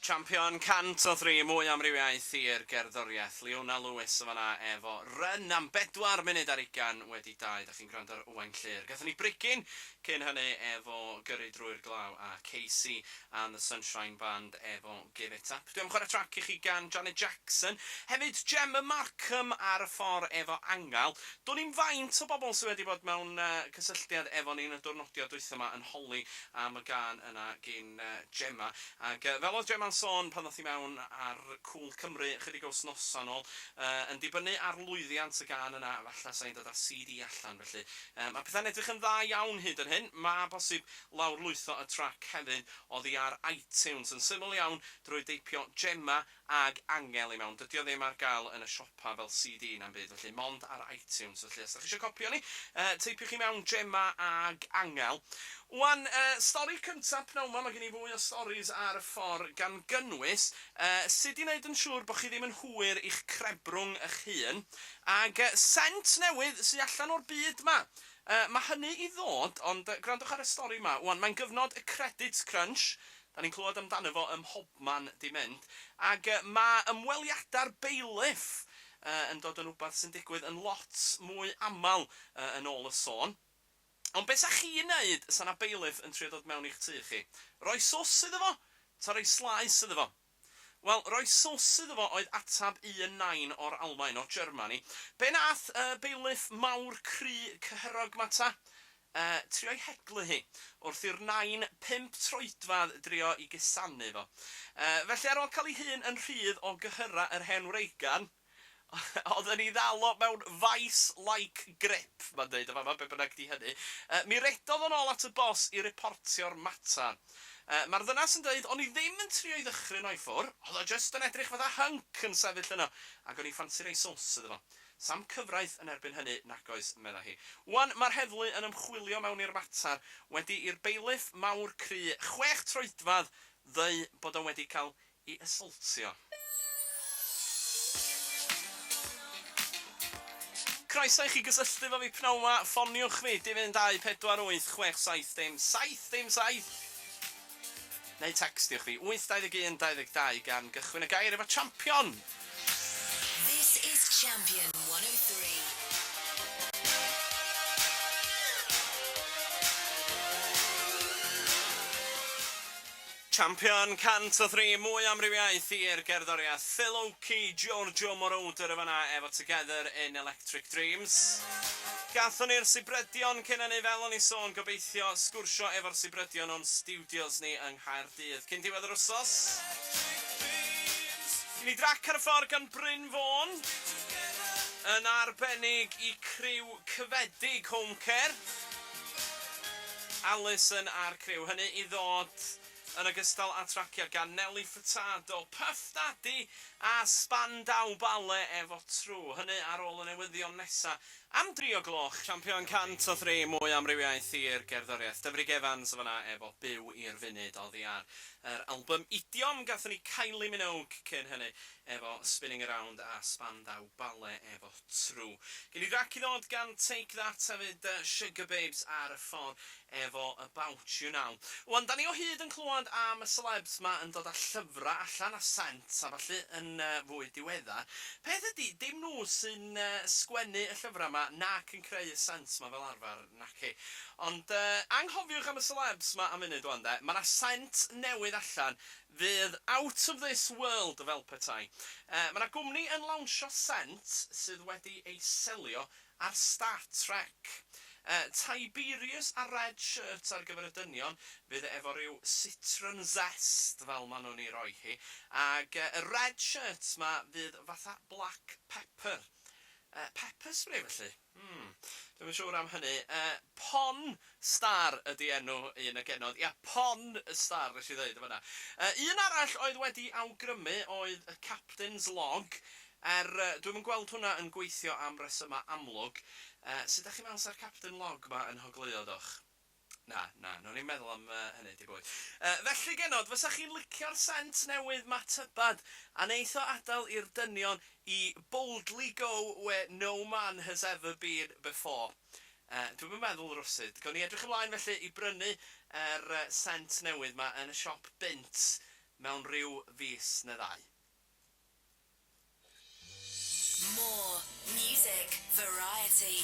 Champion 103 mwy amrywiaeth i'r gerddoriaeth. Llun Lewis o fanna efo run am 4 munud ar 20 wedi dau. Da chi'n gwrando ar Owain Llyr. Gathon ni brigyn cyn hynny efo Gyrru Drwy'r Glaw a Casey and the Sunshine Band efo Give It Up. Dwi'n chwarae trac i chi gan Janet Jackson. Hefyd Gemma Markham ar y ffordd efo Angal. Do'n ni'n faint o bobl sydd wedi bod mewn cysylltiad efo ni'n y diwrnodiad dwytha yma yn holi am y gan yna gyn Gemma. Ac fel oedd Gemma'n sôn pan ddoth i mewn ar Cwl Cymru chydig wsnosa nôl, yn dibynnu ar lwyddiant y gan yna, falle sa'n dod â CD allan felly. Mae pethau'n edrych yn dda iawn hyd yn hyn. Mae bosib lawrlwytho y trac hefyd oddi ar iTunes yn syml iawn drwy deipio Gemma ag Angel i mewn. Dydy o ddim ar gael yn y siopa fel CD na'n byd, felly mond ar iTunes. Felly, os ydych chi eisiau copio ni, teipiwch chi mewn Gemma ag Angel. Wan, stori cyntaf pnawn yma, mae gen i fwy o storis ar y ffordd gan gynnwys sut i wneud yn siŵr bod chi ddim yn hwyr i'ch crebrwng eich hun, ag sent newydd sy'n allan o'r byd yma. Mae hynny i ddod, ond gwrandwch ar y stori yma. Wan, mae'n gyfnod y credit crunch. Da ni'n clywed amdano fo ym mhobman di mynd. Ac mae ymweliadau'r bailiff yn dod yn rhywbeth sy'n digwydd yn lot mwy aml yn ôl y sôn. Ond beth sa'ch chi'n neud os yna bailiff yn trio dod mewn i'ch tŷ chi? Roi sos iddo fo? Ta roi slais iddo fo? Wel, roi sos iddo fo oedd atab 1-9 o'r Almaen o Germany. Be nath bailiff mawr cry cyhyrog ma ta? Trio'i heglu hi wrth i'r 9 5 troedfedd drio i gusanu fo. Felly ar ôl cael ei hun yn rhydd o gyhyra yr hen wreigan, oedden ni ddalo mewn vice-like grip, mae'n dweud, yma, be bynnag di hynny. Mi redodd yn ôl at y bos i reportio'r mater. Mae'r ddynas yn dweud, o'n i ddim yn trio i ddychryn o'i ffwr, oedd o just yn edrych fatha hync yn sefyll yno, ac o'n i ffansi rei sos iddo fo. Sam cyfraith yn erbyn hynny nag oes, medda hi. Wan, mae'r heddlu yn ymchwilio mewn i'r mater wedi i'r bailiff mawr cry 6 troedfedd ddeu bod o wedi cael ei asoltio. Croeso i chi gysylltu fo fi pnawn yma, ffoniwch fi, 92486777. Neu textiwch fi, 82122 gan gychwyn y gair efo champion. This is Champion 103. Champion 103 mwy amrywiaeth i'r gerddoriaeth. Phil Oakey, Giorgio Moroder y fanna efo Together in Electric Dreams. Gathon ni'r Sibredion cyn hynny fel o'n i sôn, gobeithio sgwrsio efo'r Sibredion o'n studios ni yng Nghaerdydd cyn diwedd yr wsos. Ni drac ar y ffordd gan Bryn Fawn yn arbennig i criw cyfedig home care. Alison a'r criw hynny i ddod yn ogystal â traciau gan Nelly Furtado, Puff Daddy a Spandau Ballet efo trw. Hynny ar ôl y newyddion nesa am 3 gloch. Champion 103 mwy amrywiaeth i'r gerddoriaeth. Dyfrig Evans o fanna efo Byw i'r Funud oddi ar yr album Idiom. Gathon ni Kylie Minogue cyn hynny efo Spinning Around a Spandau Ballet efo trw. Gen i drac i ddod gan Take That hefyd Sugar Babes ar y ffordd efo About You Now. Wan, da ni o hyd yn clywed am y celebs ma yn dod â llyfrau allan a sent a falle yn fwy diweddar. Peth ydi, dim nhw sy'n sgwennu y llyfrau ma nac yn creu y sent ma fel arfer nac hi. Ond anghofiwch am y celebs ma am munud wan de. Mae yna sent newydd allan fydd out of this world fel petai. Mae yna gwmni yn lawnsio sent sydd wedi ei selio ar Star Trek. Tiberius a red shirt ar gyfer y dynion fydd efo ryw citron zest fel maen nhw'n ei roi hi, ac y red shirt ma fydd fatha black pepper. Pepper spray felly? Dwi'n yn siŵr am hynny. Pon Star ydi enw un y genod. Ia, Pon Star, nes i ddeud yma. Un arall oedd wedi awgrymu oedd y Captain's Log. Dwi'n yn gweld hwnna yn gweithio am resymau amlwg. Sut ydych chi'n meddwl sa'r Captain Log ma yn hogleuo doch? Na, nhw'n i'n meddwl am hynny di bwyd. Felly genod, fysa chi'n licio'r sent newydd matybad a neith o adael i'r dynion i boldly go where no man has ever been before. Dwi'n meddwl rwsyd. Gawn ni edrych ymlaen felly i brynu yr sent newydd ma yn y siop Bint mewn rhyw fis neu ddau. More music, variety.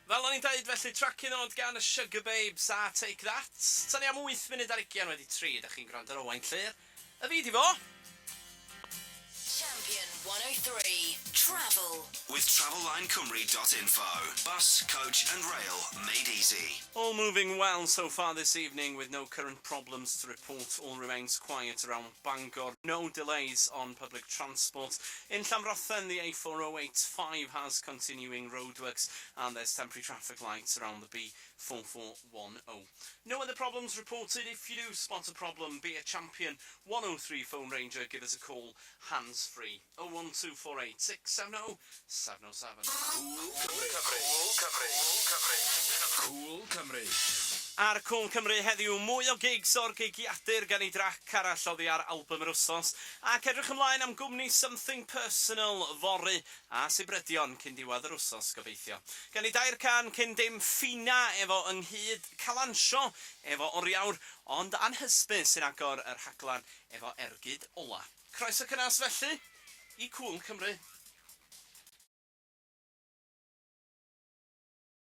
Fel o'n i'n dweud, felly tracyn nod gan y Sugar Babes a Take That. Tan ni am 8 munud ar 20 wedi 3, da chi'n gwrando ar Owain Llyr. Y fi di fo. Champion 103, Travel. With travellinecymru.info. Bus, coach and rail made easy. All moving well so far this evening with no current problems to report. All remains quiet around Bangor. No delays on public transport. In Llanrothen, the A4085 has continuing roadworks and there's temporary traffic lights around the B4410. No other problems reported. If you do spot a problem, be a Champion 103 phone ranger, give us a call, hands-free, 01248 670 707. Cool Cymru. Ar Cool Cymru heddiw, mwy o gigs o'r gigiadur gan I drac arall oddi ar album yr wsos, ac edrych ymlaen am gwmni Something Personal fory a Sibrydion cyn diwedd yr wsos gobeithio. Gan I dair can cyn dim ffina efo ynghyd calansio efo oriawr, ond anhysbys sy'n agor yr rhaglan efo ergyd ola. Croeso cynnas felly I Cool Cymru.